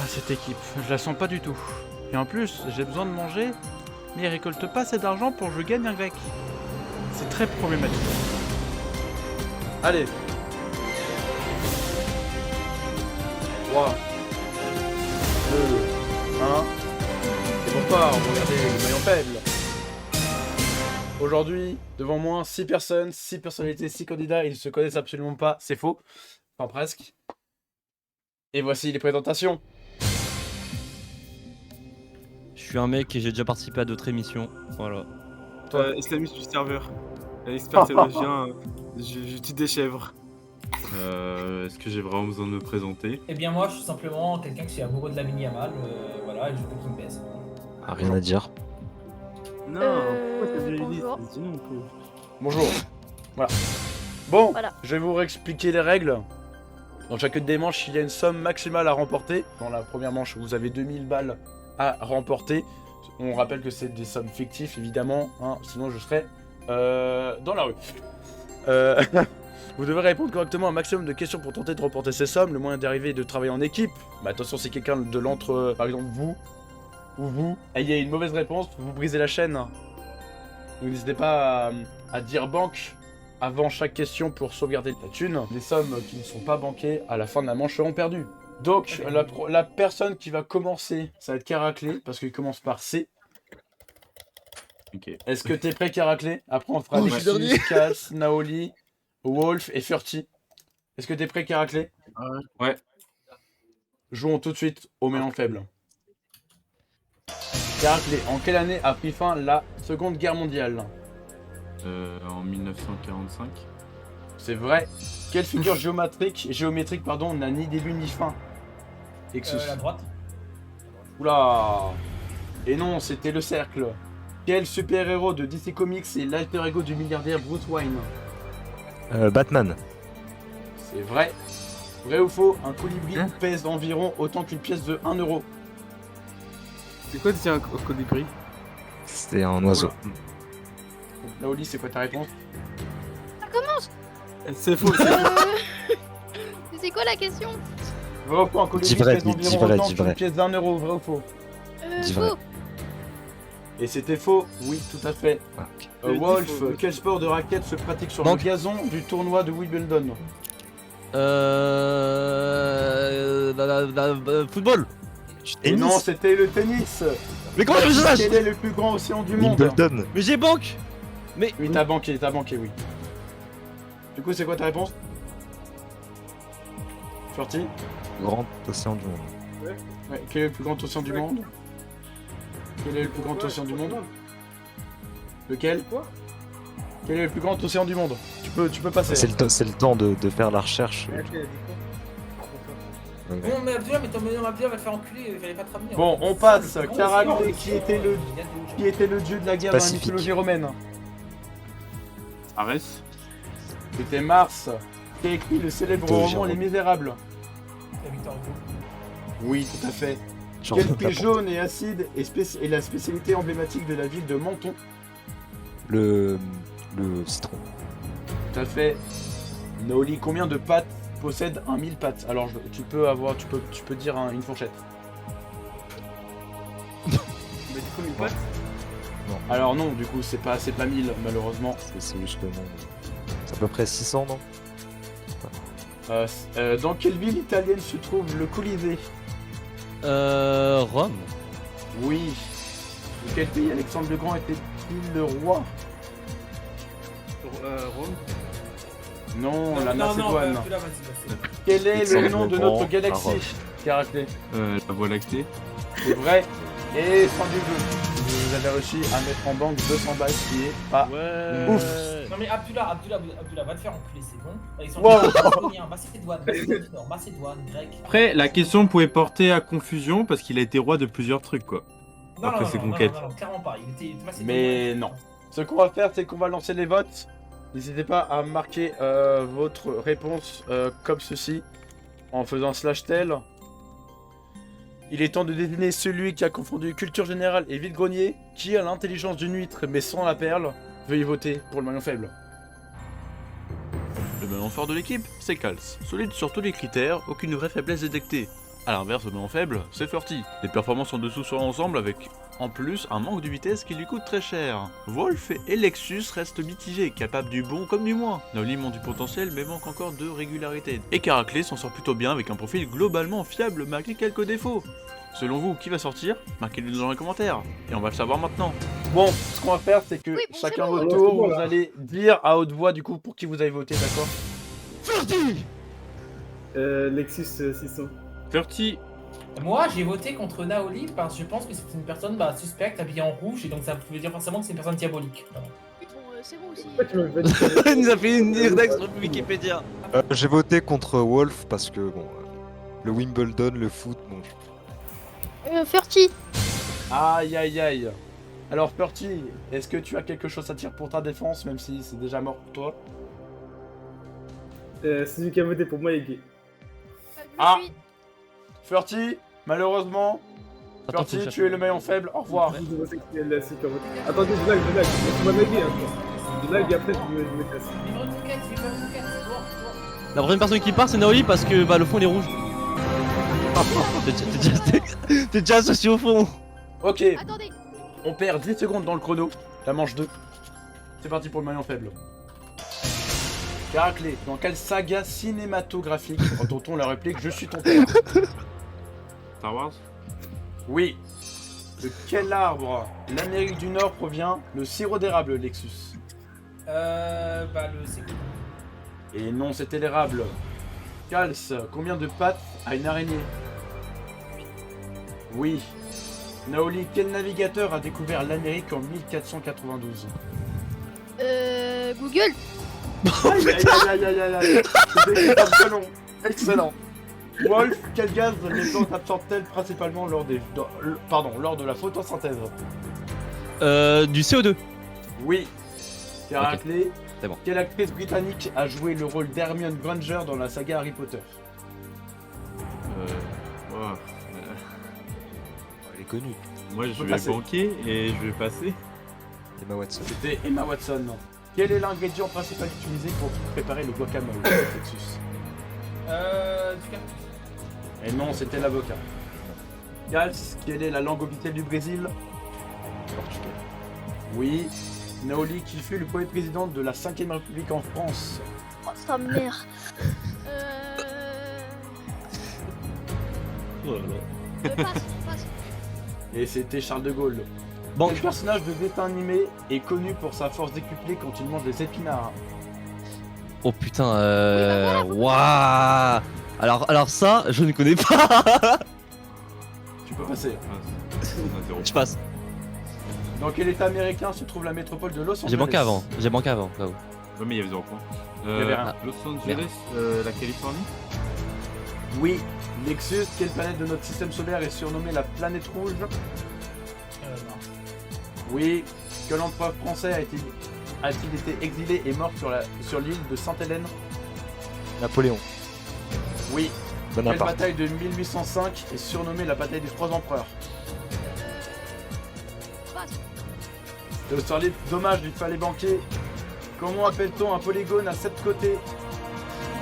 cette équipe, je la sens pas du tout. Et en plus, j'ai besoin de manger, mais ils récoltent pas assez d'argent pour que je gagne un grec. C'est très problématique. Allez. 3, 2, 1. Et bonsoir, regardez le maillon faible. Aujourd'hui, devant moi, 6 personnes, 6 personnalités, 6 candidats, ils ne se connaissent absolument pas, c'est faux. Enfin presque. Et voici les présentations. Je suis un mec et j'ai déjà participé à d'autres émissions, voilà. Islamiste du serveur, expert théologien, je tue des chèvres. Est-ce que j'ai vraiment besoin de me présenter? Eh bien moi je suis simplement quelqu'un qui est amoureux de la mini Yamal, voilà, et je veux qu'il me baise. Ah, rien à dire. Non, pourquoi t'as déjà bonjour. dit non plus. Bonjour. Voilà. Bon, Voilà. je vais vous réexpliquer les règles. Dans chacune des manches, il y a une somme maximale à remporter. Dans la première manche, vous avez 2000 balles à remporter. On rappelle que c'est des sommes fictives, évidemment, hein, sinon je serais dans la rue. Vous devez répondre correctement à un maximum de questions pour tenter de remporter ces sommes. Le moyen d'arriver est de travailler en équipe. Mais attention, si quelqu'un de l'entre, par exemple vous, ou vous, ayez une mauvaise réponse, vous brisez la chaîne. Donc n'hésitez pas à dire banque avant chaque question pour sauvegarder la thune. Les sommes qui ne sont pas banquées à la fin de la manche seront perdues. Donc la personne qui va commencer, ça va être Caraclé, parce qu'il commence par C. Ok. Est-ce que t'es prêt, Caraclé? Après on fera Nexus, Kals, Naoli, Wolf et Furty. Est-ce que t'es prêt, Caraclé? Ouais. Jouons tout de suite au maillon faible. Caraclé, en quelle année a pris fin la Seconde Guerre mondiale? En 1945. C'est vrai. Quelle figure géométrique n'a ni début ni fin? Exus. La droite. Oula. Et non, c'était le cercle. Quel super-héros de DC Comics est l'alter ego du milliardaire Bruce Wayne? Batman. C'est vrai. Vrai ou faux, un colibri pèse environ autant qu'une pièce de 1 euro. C'est quoi déjà un colibri? C'était un oiseau. Naoli, c'est quoi ta réponse? C'est faux. C'est quoi la question? Vrai ou faux, un colibri Dis vrai, pèse dis environ vrai, autant dis qu'une vrai. pièce d'1 euro. Vrai ou faux? Dis vrai. Faux. Et c'était faux. Oui, tout à fait. Ah, ok. Wolf, dis faux. quel sport de raquette se pratique sur Banque. le gazon du tournoi de Wimbledon? Football. Et Tennis. non, c'était le tennis. Mais comment je sache? Quel est le plus grand océan du monde? Wimbledon. Mais j'ai banque. Mais Oui, t'as banqué, oui. Du coup, c'est quoi ta réponse? Furty? Grand océan du monde. Ouais, quel est le plus grand océan du monde? Quel est le plus grand océan du monde? Lequel? Quoi? Quel est le plus grand océan du monde? Tu peux passer. C'est le temps de faire la recherche. Bon, mais Abdullah, mais ton meilleur Abdullah va te faire enculer, il fallait pas te ramener. Bon, on passe. Caraclé, qui était le dieu de la guerre dans la Pacifique. mythologie romaine? Arès. C'était Mars, qui a écrit le célèbre Mythologie roman Les romaine. Misérables. Victor Hugo. Oui, tout à fait. Genre, Quel thé jaune et acide est la spécialité emblématique de la ville de Menton? le citron. Tout à fait. Naoli, combien de pattes possède un 1000 pattes? Alors tu peux dire une fourchette. Mais du coup, une patte? Alors non, du coup c'est pas 1000 malheureusement. C'est juste le nom. C'est à peu près 600, non? Dans quelle ville italienne se trouve le Colisée? Rome. Oui. De quel pays Alexandre le Grand était-il le roi? Rome. Non, la non, Macédoine. Abdullah, vas-y. Quel est le Alexandre nom le de Grand, notre à galaxie? Rome. Caraclé. La Voie lactée. C'est vrai. Et fin du jeu. Vous avez réussi à mettre en banque 200 balles, ce qui est pas ouf. Non mais Abdullah, va te faire enculer, c'est bon. Ils sont Wow. macédoniens, Macédoine, grec. Après, la question pouvait porter à confusion parce qu'il a été roi de plusieurs trucs, quoi. Après ses conquêtes. Non, clairement pas. Il était macédonien. Mais non. Ce qu'on va faire, c'est qu'on va lancer les votes. N'hésitez pas à marquer votre réponse comme ceci, en faisant /tel. Il est temps de désigner celui qui a confondu culture générale et vide-grenier, qui a l'intelligence d'une huître mais sans la perle. Veuillez voter pour le maillon faible. Le maillon fort de l'équipe, c'est Kals. Solide sur tous les critères, aucune vraie faiblesse détectée. A l'inverse, le maillon faible, c'est Furty. Des performances en dessous sur l'ensemble avec, en plus, un manque de vitesse qui lui coûte très cher. Wolf et Lexus restent mitigés, capables du bon comme du moins. Naoli montre du potentiel mais manque encore de régularité. Et Caraclé s'en sort plutôt bien avec un profil globalement fiable malgré quelques défauts. Selon vous, qui va sortir? Marquez-le dans les commentaires. Et on va le savoir maintenant. Bon, ce qu'on va faire, c'est que Oui, bon, chacun c'est bon. votre Alors, tour, c'est bon, vous là. allez dire à haute voix du coup pour qui vous avez voté, d'accord? Lexus 600. Furty. Moi, j'ai voté contre Naoli parce que je pense que c'est une personne suspecte habillée en rouge et donc ça veut dire forcément que c'est une personne diabolique. Voilà. Bon, c'est bon aussi. Pourquoi tu m'as pas dit ça? Il nous a fait une index sur Wikipédia. J'ai voté contre Wolf parce que bon, le Wimbledon, le foot, bon. Furty. Aïe aïe aïe. Alors Furty, est-ce que tu as quelque chose à dire pour ta défense, même si c'est déjà mort pour toi? Celui qui a voté pour moi est gay. Ah. Furty, malheureusement, Attends, Furty, faut tu es le maillon faible, au revoir. Je sais que c'est celui qui a voté. Attendez, je lag. Tu m'as lagué, hein, toi. Je lag et après je me casse. Livre de conquête, livre de conquête, c'est bon. La prochaine personne qui part, c'est Naoli parce que bah, le fond il est rouge. T'es déjà associé au fond. Ok, Attendez. on perd 10 secondes dans le chrono, la manche 2. C'est parti pour le maillon faible. Caraclé, dans quelle saga cinématographique entend-on la réplique « Je suis ton père » Star Wars. Oui. De quel arbre l'Amérique du Nord provient le sirop d'érable, Lexus? Le c'est cool. Et non, c'était l'érable. Kals, combien de pattes a une araignée? Oui. Naoli, quel navigateur a découvert l'Amérique en 1492? Google. Aïe aïe aïe aïe aïe aïe. C'était excellent. Excellent. Wolf, quel gaz les plantes absorbent-elles principalement lors de la photosynthèse? Du CO2. Oui. Caraclé, c'est bon. quelle actrice britannique a joué le rôle d'Hermione Granger dans la saga Harry Potter? Elle est connue. Moi, je Faut vais passer. banquer et je vais passer. Emma Watson. C'était Emma Watson. Quel est l'ingrédient principal utilisé pour préparer le guacamole, Lexus? Du cactus. Et non, c'était l'avocat. Gals, quelle est la langue officielle du Brésil? Portugais. Oui. Naoli, qui fut le premier président de la 5ème République en France? Oh, sa mère. Passe. Et c'était Charles de Gaulle. Bon, Quel personnage de dessin animé est connu pour sa force décuplée quand il mange des épinards? oh putain, waouh. Alors ça, je ne connais pas. Tu peux passer. On interrompt. Je passe. Dans quel état américain se trouve la métropole de Los Angeles? J'ai banqué avant. Là-haut. Ouais, mais il y avait 0 points. Il y avait rien. Los Angeles, la Californie. Oui. Nexus, quelle planète de notre système solaire est surnommée la planète rouge? Non. Oui. Quel empereur français a-t-il été exilé et mort sur l'île de Sainte-Hélène? Napoléon. Oui. Quelle Bonaparte. bataille de 1805 est surnommée la bataille des trois empereurs? Sur l'île, dommage, il fallait banquer. Comment appelle-t-on un polygone à 7 côtés?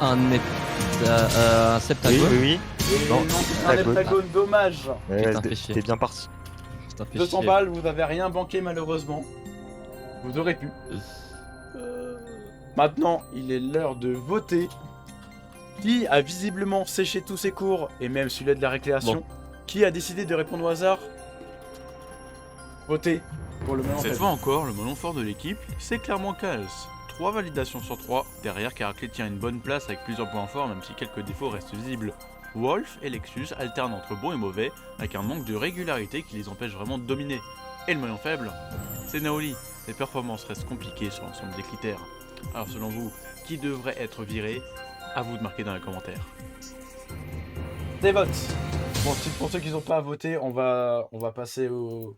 Un septagone. Oui. Et Non, non, c'est un heptagone. heptagone, dommage. Putain, fais chier. T'es bien parti. Putain, fais 200 chier. balles, vous avez rien banqué malheureusement. Vous aurez pu. Maintenant, il est l'heure de voter. Qui a visiblement séché tous ses cours, et même celui de la récréation? Bon. Qui a décidé de répondre au hasard? Votez pour le moment. Cette fois encore, le melon fort de l'équipe, c'est clairement Kals. 3 validations sur 3. Derrière, Caraclé tient une bonne place avec plusieurs points forts, même si quelques défauts restent visibles. Wolf et Lexus alternent entre bons et mauvais, avec un manque de régularité qui les empêche vraiment de dominer. Et le maillon faible, c'est Naoli. Les performances restent compliquées sur l'ensemble des critères. Alors selon vous, qui devrait être viré? À vous de marquer dans les commentaires. Des votes. Bon, pour ceux qui n'ont pas voté, on va passer au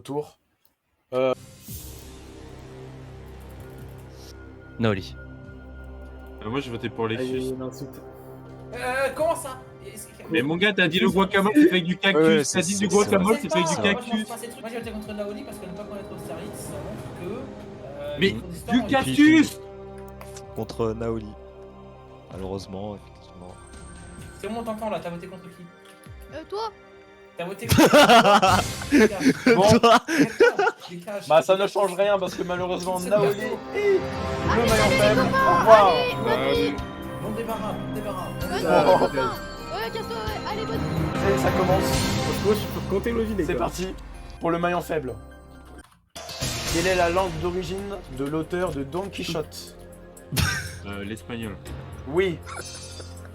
tour. Naoli. Moi, j'ai voté pour Lexus. Allez, l'insulte. Comment ça? Mais mon gars, t'as dit le guacamole, c'est fait avec du cactus. Ouais, t'as c'est- dit c'est- du guacamole, c'est fait avec du Moi, je cactus. pense pas ces trucs. Moi j'ai voté contre Naoli parce qu'elle ne pas connaître Austerlitz, ça montre que. Mais les cours d'histoire du ont- cactus! Contre Naoli. Malheureusement, effectivement. C'est bon, t'entends là, t'as voté contre qui? Toi T'as voté contre Dégage. Bon, Dégage. bah ça ne change rien parce que malheureusement C'est Naoli bientôt. est le Allez, maillon allez, faible. les Au revoir. Allez, Bon débarras, bon débarras. vas-y, Oh. les copains. Ouais, casse-toi, ouais. Allez, vas-y. Et ça commence. Franchement, je peux compter le vide. C'est parti pour le maillon faible. Quelle est la langue d'origine de l'auteur de Don Quichotte? L'espagnol. Oui.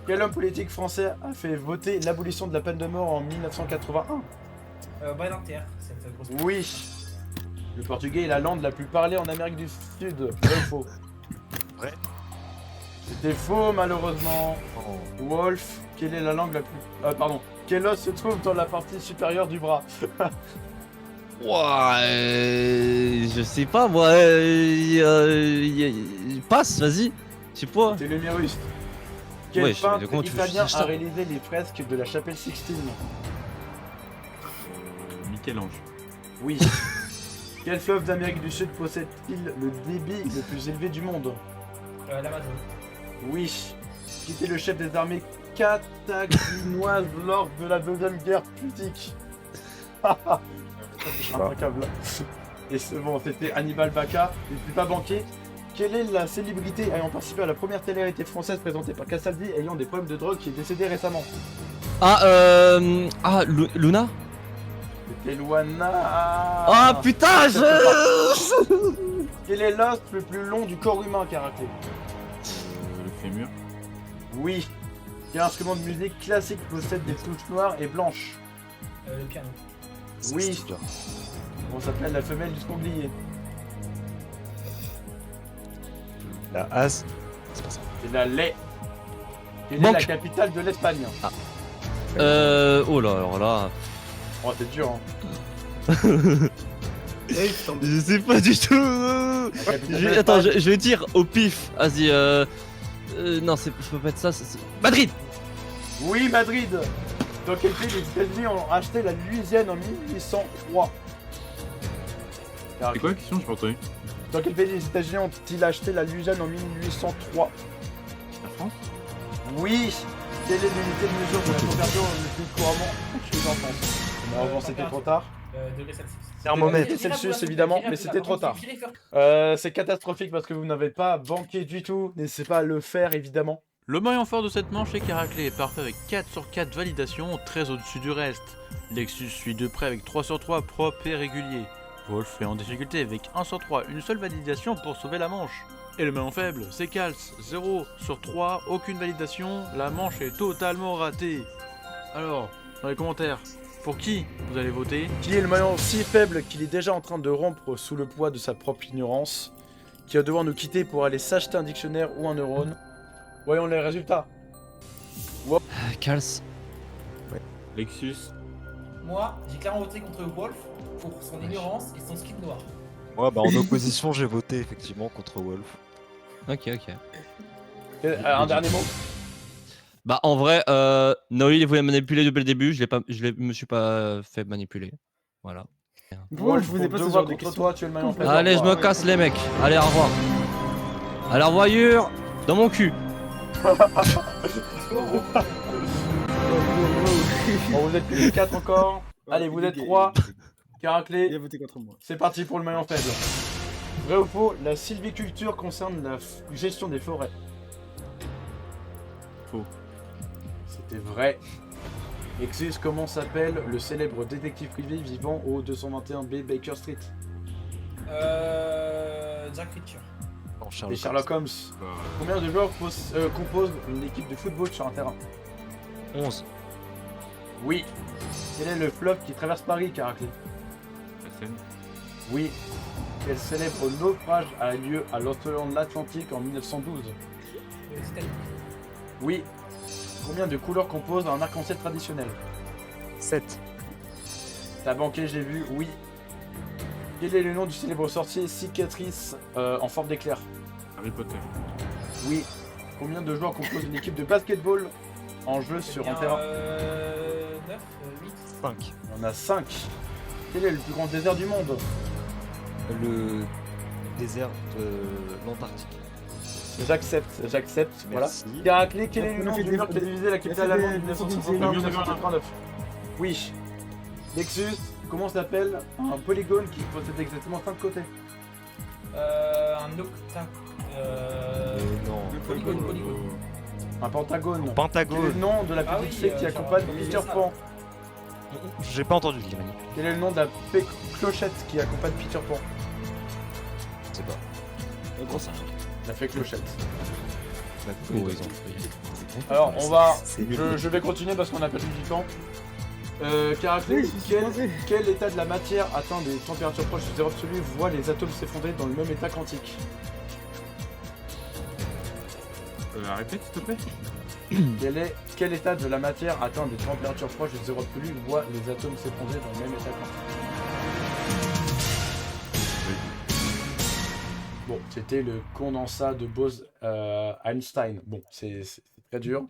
Quel homme politique français a fait voter l'abolition de la peine de mort en 1981? Badinter, cette grosse. Oui. Le portugais est la langue la plus parlée en Amérique du Sud. Vrai ou faux? Vrai. C'était faux malheureusement. Oh. Wolf, quelle est la langue la plus... pardon. Quel os se trouve dans la partie supérieure du bras? Ouah, je sais pas moi. Passe, vas-y. Je sais pas. C'est l'humérus. Quel Ouais, je- mais peintre comment tu veux italien chercher ça a réalisé les fresques de la chapelle Sixtine? Michel-Ange. Oui. Quel fleuve d'Amérique du Sud possède-t-il le débit le plus élevé du monde? L'Amazon. Oui. Qui était le chef des armées carthaginoises lors de la deuxième guerre putique? Impeccable. Et c'est bon, c'était Hannibal Bacca. Il ne fut pas banquier. Quelle est la célébrité ayant participé à la première télé-réalité française présentée par Castaldi ayant des problèmes de drogue qui est décédée récemment? Luna. C'était Luana. Ah putain, Quel est l'os le plus long du corps humain, Karaté? Le fémur. Oui. Quel instrument de musique classique possède des touches noires et blanches? Le piano. Oui. C'est bien. On s'appelle la femelle du sanglier. La As. C'est pas ça. C'est la lait. Quelle est Banque. la capitale de l'Espagne? Oh là, alors là. Oh, c'est dur, hein. Je sais pas du tout. La capitale de Attends, l'Espagne. je vais dire au pif. Vas-y, non, je peux pas être ça. Madrid. Oui, Madrid. Dans quel pays les États-Unis ont acheté la Louisiane en 1803? C'est quoi la question? Je pas entendu. Dans quel pays les États-Unis ont-ils acheté la Louisiane en 1803? La France? Oui. Quelle est l'unité de mesure de la température le plus couramment utilisée en France? Malheureusement, c'était trop tard. Degré Celsius. Thermomètre. Celsius, évidemment, mais c'était trop tard. C'est catastrophique parce que vous n'avez pas banqué du tout. N'hésitez pas à le faire, évidemment. Le maillon fort de cette manche est qu'Héraclé est parfait avec 4 sur 4 validations, très au-dessus du reste. Lexus suit de près avec 3 sur 3 propre et régulier. Wolf est en difficulté avec 1 sur 3, une seule validation pour sauver la manche. Et le maillon faible, c'est Kals, 0 sur 3, aucune validation, la manche est totalement ratée. Alors, dans les commentaires, pour qui vous allez voter? Qui est le maillon si faible qu'il est déjà en train de rompre sous le poids de sa propre ignorance, qui va devoir nous quitter pour aller s'acheter un dictionnaire ou un neurone? Voyons les résultats. Kals. Lexus. Moi, j'ai clairement voté contre Wolf pour son ignorance et son skin noir. Moi, bah en opposition, j'ai voté effectivement contre Wolf. Ok. Un dernier mot. Bah en vrai, Naoli voulait manipuler depuis le début. Je me suis pas fait manipuler. Voilà. Wolf, je vous ai pas deux ce voix genre de contre questions. toi, tu es le maillon faible. Allez, je me casse les mecs. Allez, au revoir. À la revoyure dans mon cul. Bon, vous êtes plus de 4 encore. Allez, vous êtes 3. Il Caraclé, a voté contre moi. c'est parti pour le maillon faible. Vrai ou faux, la sylviculture concerne la gestion des forêts? Faux. C'était vrai. Lexus, comment s'appelle le célèbre détective privé vivant au 221B Baker Street? Jack Reacher. Non, Et Sherlock Sherlock Holmes. Bah, Combien de joueurs composent une équipe de football sur un terrain? 11. Oui. Quel est le fleuve qui traverse Paris, Caraclé? la Seine. Oui. Quel célèbre naufrage a lieu à l'océan de l'Atlantique en 1912? Titanic. Oui. Combien de couleurs compose un arc-en-ciel traditionnel? 7. T'as banqué, j'ai vu, oui. Quel est le nom du célèbre sorcier cicatrice en forme d'éclair? Harry Potter. Oui. Combien de joueurs composent une équipe de basketball en jeu sur un terrain? 9, 8. 5. On a 5. Quel est le plus grand désert du monde? Le désert de l'Antarctique. J'accepte, voilà. Merci. Caraclé, quel est le On a nom fait du des- mur qui a divisé la capitale on a fait allemande des- de 1969? Oui. Nexus, comment s'appelle un polygone qui possède exactement 5 côtés? Un octa. Non. Polygone. Un pentagone. Quel est Pentagone. le nom de la Ah petite oui, fée qui genre, accompagne oui, Peter c'est ça. Pan? J'ai pas entendu, Grimani. Quel est le nom de la fée clochette qui accompagne Peter Pan? Je sais pas. La fée clochette. Bah, Oh, oui, ils d'accord. ont fait- Alors, on va. C'est nul. Je vais continuer parce qu'on a perdu du temps. Caraclé, Oui, je suis coincé. quel état de la matière atteint des températures proches du zéro absolu voit les atomes s'effondrer dans le même état quantique? Répète, s'il te plaît. Quel état de la matière atteint des températures proches du zéro absolu voit les atomes s'effondrer dans le même état quantique? Bon, c'était le condensat de Bose-Einstein. Bon, c'est très dur,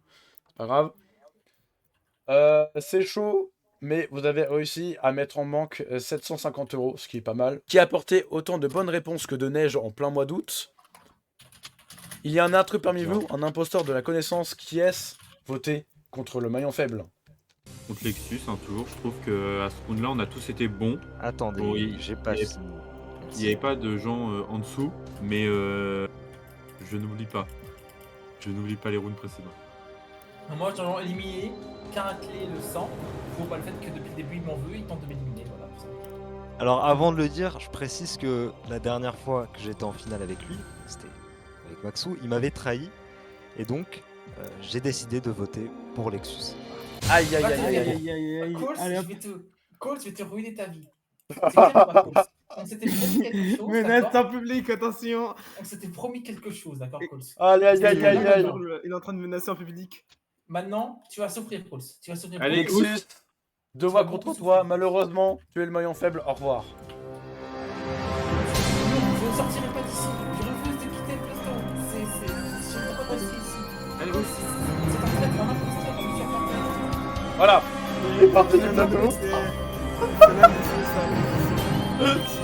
c'est pas grave. C'est chaud, mais vous avez réussi à mettre en manque 750 €, ce qui est pas mal. Qui a apporté autant de bonnes réponses que de neige en plein mois d'août? Il y a un intrus parmi vous, un imposteur de la connaissance, qui est-ce? Votez contre le maillon faible. Contre Lexus, hein, toujours. Je trouve que à ce round-là, on a tous été bons. Attendez, Oui, j'ai pas et- fini. Il n'y avait pas de gens en dessous, mais je n'oublie pas. Je n'oublie pas les rounds précédents. Moi, j'ai éliminé Caraclé le sang. Faut pas le fait que depuis le début, il m'en veut, il tente de m'éliminer. Voilà, tout ça. Alors avant de le dire, je précise que la dernière fois que j'étais en finale avec lui, c'était avec Maxou, il m'avait trahi. Et donc, j'ai décidé de voter pour Lexus. Aïe aïe aïe aïe aïe. Coles, Allez, hop. je vais te ruiner ta vie. C'est clair ou pas, Coles? On s'était promis quelque chose, Menace en d'accord? public, attention. On s'était promis quelque chose, d'accord, Coles? Aïe aïe aïe aïe aïe. Il est en train de menacer en public. Maintenant, tu vas souffrir, Coles. Tu vas souffrir. Allez, Coles. Nexus, deux voix contre toi, malheureusement, tu es le maillon faible, au revoir. Je ne sortirai pas d'ici. Je refuse de quitter le plateau. Je ne peux pas rester ici. Allez, Coles, c'est un traître, un imposteur, on ne sort pas. Voilà, il est parti du plateau. Si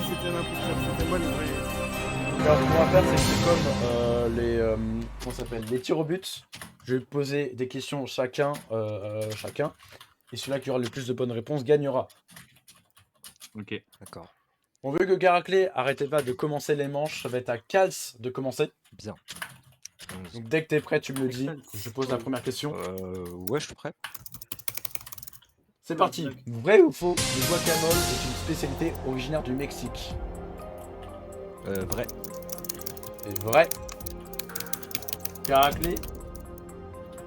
c'était un imposteur, c'était moi le vrai. Alors, ce qu'on va faire, c'est que c'est comme comment ça s'appelle, les tirs au but. Je vais poser des questions chacun, et celui-là qui aura le plus de bonnes réponses gagnera. Ok. D'accord. On veut que Caraclé arrêtez pas de commencer les manches, ça va être à Kals de commencer. Bien. Donc dès que t'es prêt, tu me le dis. Je pose la première question. Ouais, je suis prêt. C'est parti. Vrai ou faux, le guacamole est une spécialité originaire du Mexique? Vrai. C'est vrai. Caraclé,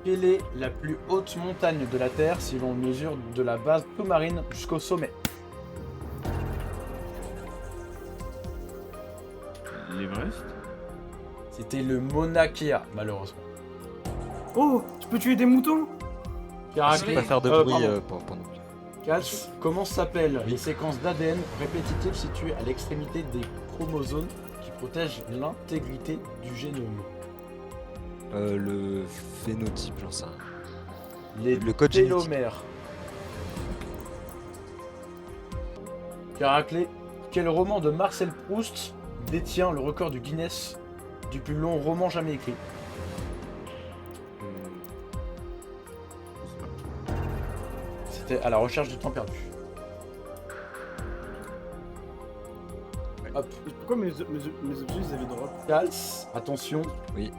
quelle est la plus haute montagne de la Terre si l'on mesure de la base sous-marine jusqu'au sommet? L'Everest. C'était le Mauna Kea, malheureusement. Oh, tu peux tuer des moutons? Je Caraclé, peux pas faire de pardon. bruit pour nous. Kals, comment s'appellent les séquences d'ADN répétitives situées à l'extrémité des chromosomes qui protègent l'intégrité du génome? Le phénotype, j'en sais rien. Les Le code génétique. télomères. Caraclé, quel roman de Marcel Proust détient le record du Guinness du plus long roman jamais écrit? C'était À la recherche du temps perdu. Hop, Pourquoi mes objets ils avaient drop? Kals, attention. Oui.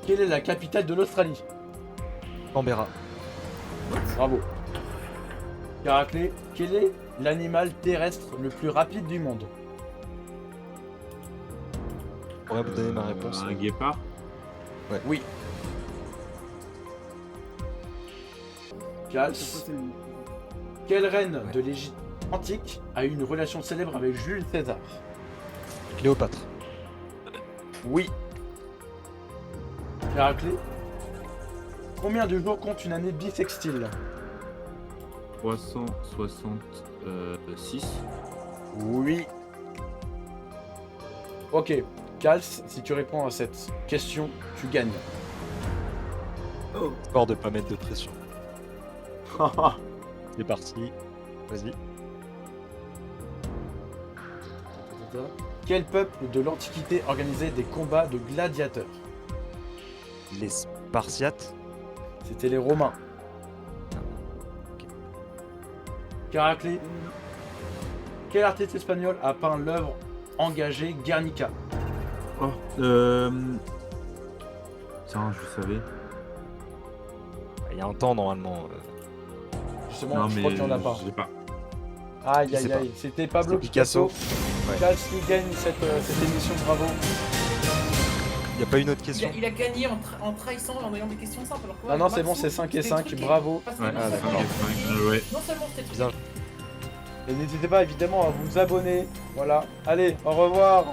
Quelle est la capitale de l'Australie? Canberra. Bravo. Caraclé, quel est l'animal terrestre le plus rapide du monde? Je pourrais vous donner ma réponse. Un guépard. Oui. Kals, C'est le- quelle reine Ouais. de l'Égypte antique a eu une relation célèbre avec Jules César? Cléopâtre. Oui. Caraclé, combien de jours compte une année bissextile? 366. Oui. Ok. Kals, si tu réponds à cette question, tu gagnes. Oh, Histoire de pas mettre de pression. C'est parti. Vas-y. Quel peuple de l'Antiquité organisait des combats de gladiateurs? Les Spartiates. C'était les Romains. Caracle. Quel artiste espagnol a peint l'œuvre engagée Guernica? Oh, Tiens, je savais. Il y a un temps normalement. Justement, Non, je mais crois qu'il n'y en a pas. je l'ai pas. Aïe Je sais aïe pas. aïe, c'était Pablo C'était Picasso. Picasso. Ouais. Kals qui gagne cette émission, bravo. Il n'y a pas une autre question? Il a gagné en trahissant et en ayant des questions simples. Alors que, Ah non, c'est Maxou, bon, c'est 5 et c'était 5, truqué. bravo. Parce que Ouais, non ah, seulement- d'accord. Ouais. Non seulement c'était truqué. Bizarre. Et n'hésitez pas évidemment à vous abonner. Voilà. Allez, au revoir.